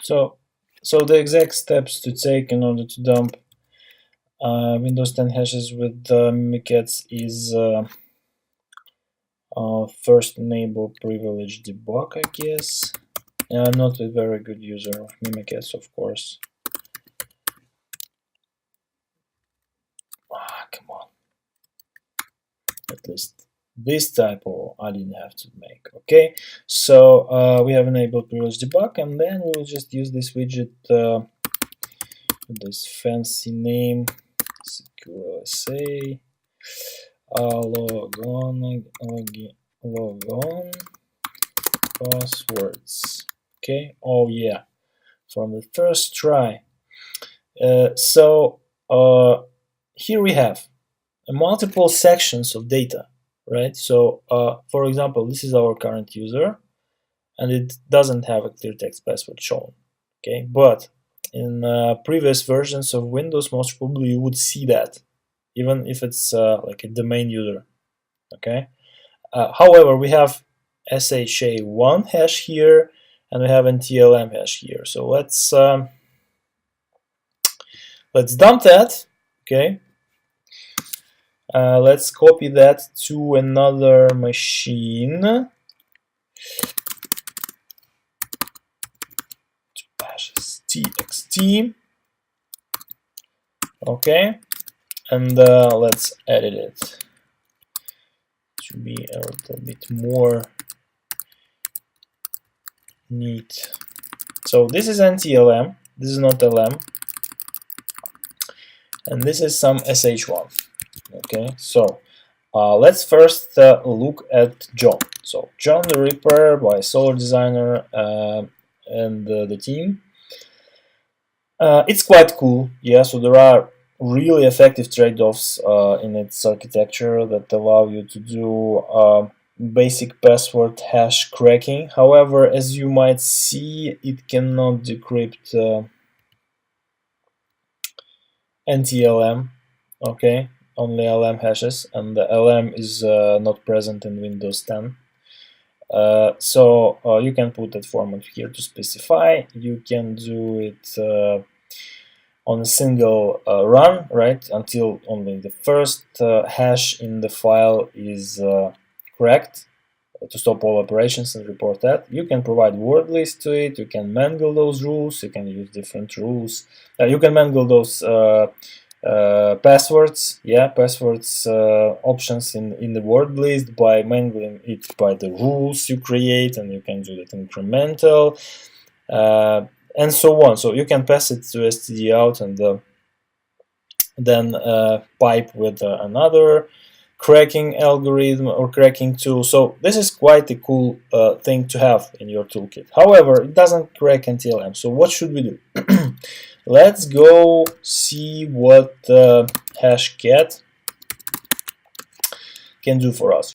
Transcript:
So the exact steps to take in order to dump Windows 10 hashes with Mimikatz is first enable privilege debug, I guess. I'm not a very good user of Mimikatz, of course. Come on. At least this typo I didn't have to make. Okay, so we have enabled privilege debug, and then we'll just use this widget with this fancy name, secure SA, log on passwords. Okay, oh yeah, from the first try. Here we have multiple sections of data, right? So for example, this is our current user, and it doesn't have a clear text password shown. Okay, but in previous versions of Windows, most probably you would see that, even if it's like a domain user. Okay. However, we have SHA1 hash here, and we have NTLM hash here. So let's dump that. Okay. Let's copy that to another machine. Hashes txt. Okay, and let's edit it to be a little bit more neat. So this is NTLM. This is not LM, and this is some SH1. Okay, so let's first look at John. So John the Ripper by Solar Designer and the team. It's quite cool, yeah. So there are really effective trade-offs in its architecture that allow you to do basic password hash cracking. However, as you might see, it cannot decrypt NTLM. Okay, only LM hashes, and the LM is not present in Windows 10. So you can put that format here to specify. You can do it on a single run, right, until only the first hash in the file is cracked, to stop all operations and report that. You can provide word list to it. You can mangle those rules. You can use different rules. You can mangle those passwords, passwords options in the word list by mangling it by the rules you create, and you can do that incremental and so on. So you can pass it to std out and then pipe with another cracking algorithm or cracking tool. So this is quite a cool thing to have in your toolkit. However, it doesn't crack NTLM. So what should we do? Let's go see what hashcat can do for us.